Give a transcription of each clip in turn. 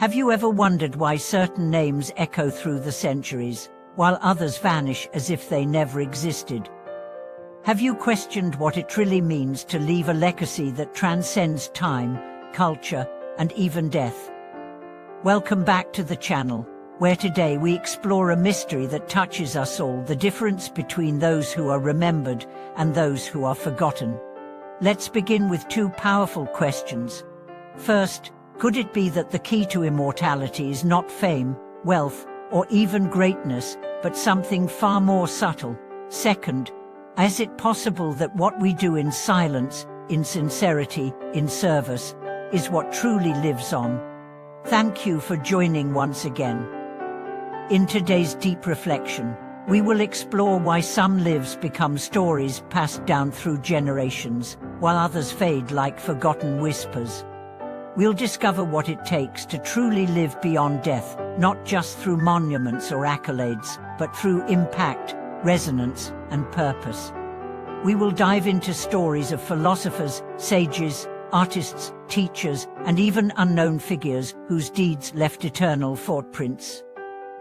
Have you ever wondered why certain names echo through the centuries, while others vanish as if they never existed? Have you questioned what it really means to leave a legacy that transcends time, culture, and even death? Welcome back to the channel, where today we explore a mystery that touches us all: the difference between those who are remembered and those who are forgotten. Let's begin with two powerful questions. First, could it be that the key to immortality is not fame, wealth, or even greatness, but something far more subtle? Second, is it possible that what we do in silence, in sincerity, in service, is what truly lives on? Thank you for joining once again. In today's deep reflection, we will explore why some lives become stories passed down through generations, while others fade like forgotten whispers. We'll discover what it takes to truly live beyond death, not just through monuments or accolades, but through impact, resonance, and purpose. We will dive into stories of philosophers, sages, artists, teachers, and even unknown figures whose deeds left eternal footprints.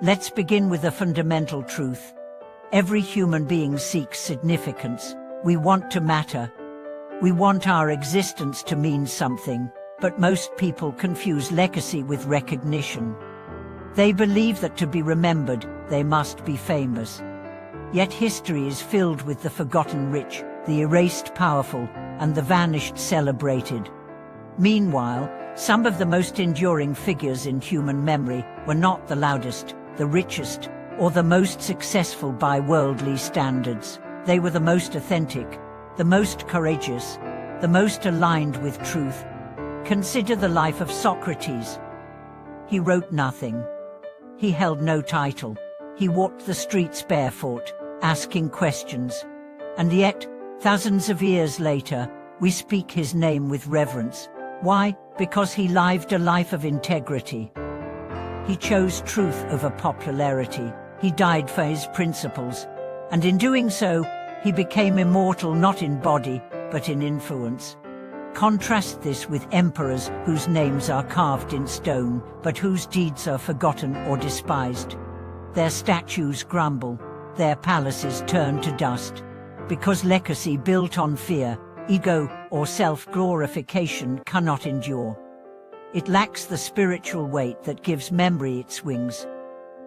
Let's begin with a fundamental truth. Every human being seeks significance. We want to matter. We want our existence to mean something. But most people confuse legacy with recognition. They believe that to be remembered, they must be famous. Yet history is filled with the forgotten rich, the erased powerful, and the vanished celebrated. Meanwhile, some of the most enduring figures in human memory were not the loudest, the richest, or the most successful by worldly standards. They were the most authentic, the most courageous, the most aligned with truth. Consider the life of Socrates. He wrote nothing. He held no title. He walked the streets barefoot, asking questions. And yet, thousands of years later, we speak his name with reverence. Why? Because he lived a life of integrity. He chose truth over popularity. He died for his principles. And in doing so, he became immortal not in body, but in influence. Contrast this with emperors whose names are carved in stone, but whose deeds are forgotten or despised. Their statues crumble, their palaces turn to dust, because legacy built on fear, ego, or self-glorification cannot endure. It lacks the spiritual weight that gives memory its wings.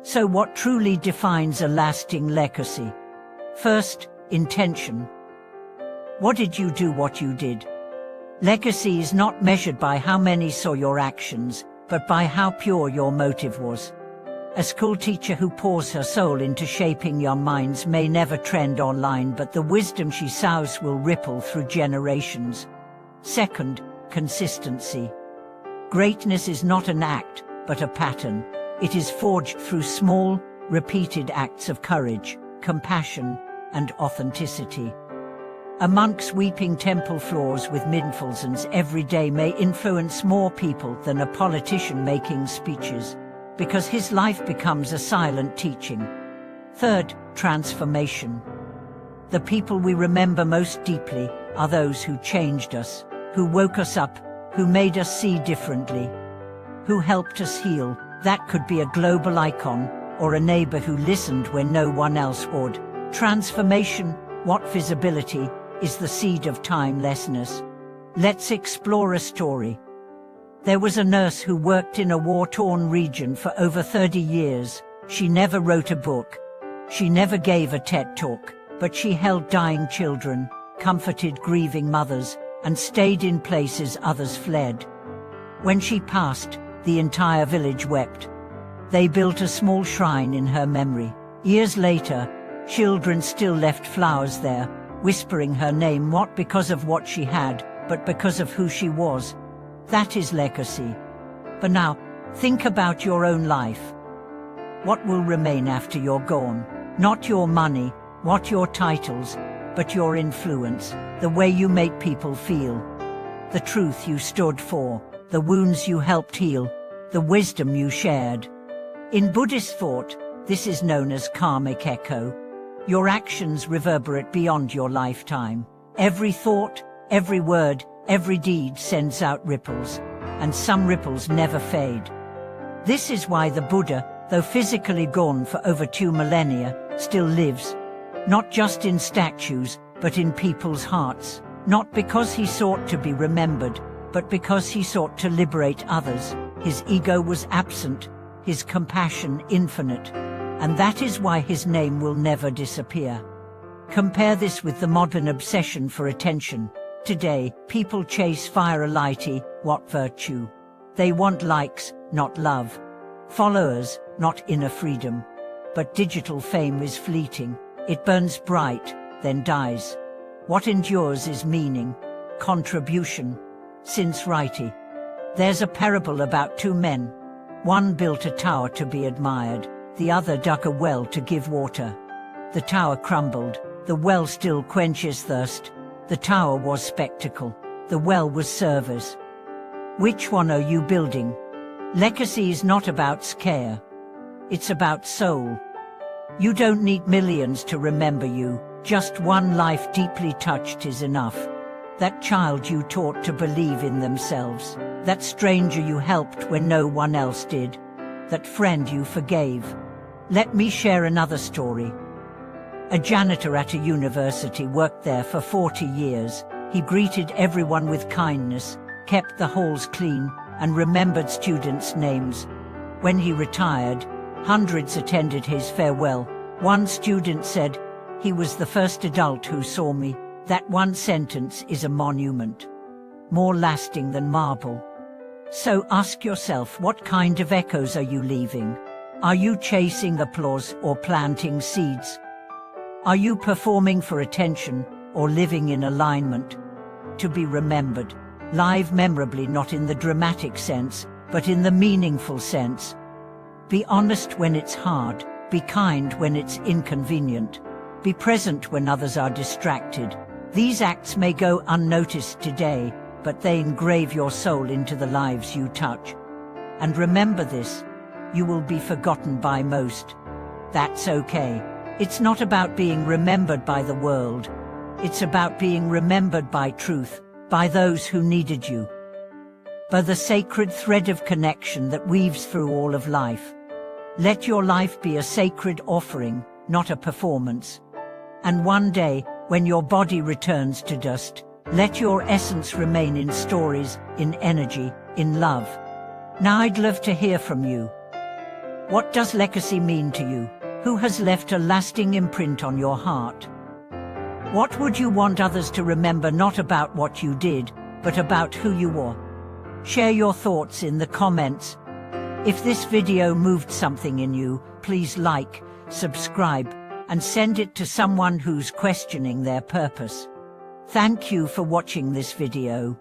So what truly defines a lasting legacy? First, intention. What did you do what you did? Legacy is not measured by how many saw your actions, but by how pure your motive was. A schoolteacher who pours her soul into shaping young minds may never trend online, but the wisdom she sows will ripple through generations. Second, consistency. Greatness is not an act, but a pattern. It is forged through small, repeated acts of courage, compassion, and authenticity. A monk sweeping temple floors with mindfulness every day may influence more people than a politician making speeches, because his life becomes a silent teaching. Third, transformation. The people we remember most deeply are those who changed us, who woke us up, who made us see differently, who helped us heal. That could be a global icon, or a neighbor who listened when no one else would. Transformation, what visibility, is the seed of timelessness. Let's explore a story. There was a nurse who worked in a war-torn region for over 30 years. She never wrote a book. She never gave a TED talk, but she held dying children, comforted grieving mothers, and stayed in places others fled. When she passed, the entire village wept. They built a small shrine in her memory. Years later, children still left flowers there, whispering her name, not because of what she had, but because of who she was. That is legacy. But now, think about your own life. What will remain after you're gone? Not your money, not your titles, but your influence, the way you make people feel, the truth you stood for, the wounds you helped heal, the wisdom you shared. In Buddhist thought, this is known as karmic echo. Your actions reverberate beyond your lifetime. Every thought, every word, every deed sends out ripples, and some ripples never fade. This is why the Buddha, though physically gone for over 2 millennia, still lives. Not just in statues, but in people's hearts. Not because he sought to be remembered, but because he sought to liberate others. His ego was absent, his compassion infinite. And that is why his name will never disappear. Compare this with the modern obsession for attention. Today, people chase virality, what virtue? They want likes, not love. Followers, not inner freedom. But digital fame is fleeting. It burns bright, then dies. What endures is meaning, contribution, sincerity. There's a parable about 2 men. One built a tower to be admired, the other dug a well to give water. The tower crumbled, the well still quenches thirst. The tower was spectacle, the well was service. Which one are you building? Legacy is not about scale. It's about soul. You don't need millions to remember you. Just one life deeply touched is enough. That child you taught to believe in themselves. That stranger you helped when no one else did. That friend you forgave. Let me share another story. A janitor at a university worked there for 40 years. He greeted everyone with kindness, kept the halls clean, and remembered students' names. When he retired, hundreds attended his farewell. One student said, "He was the first adult who saw me." That one sentence is a monument, more lasting than marble. So ask yourself, what kind of echoes are you leaving? Are you chasing applause or planting seeds? Are you performing for attention or living in alignment? To be remembered. Live memorably, not in the dramatic sense, but in the meaningful sense. Be honest when it's hard. Be kind when it's inconvenient. Be present when others are distracted. These acts may go unnoticed today, but they engrave your soul into the lives you touch. And remember this, you will be forgotten by most. That's okay. It's not about being remembered by the world. It's about being remembered by truth, by those who needed you. By the sacred thread of connection that weaves through all of life. Let your life be a sacred offering, not a performance. And one day, when your body returns to dust, let your essence remain in stories, in energy, in love. Now I'd love to hear from you. What does legacy mean to you? Who has left a lasting imprint on your heart? What would you want others to remember, not about what you did, but about who you were? Share your thoughts in the comments. If this video moved something in you, please like, subscribe, and send it to someone who's questioning their purpose. Thank you for watching this video.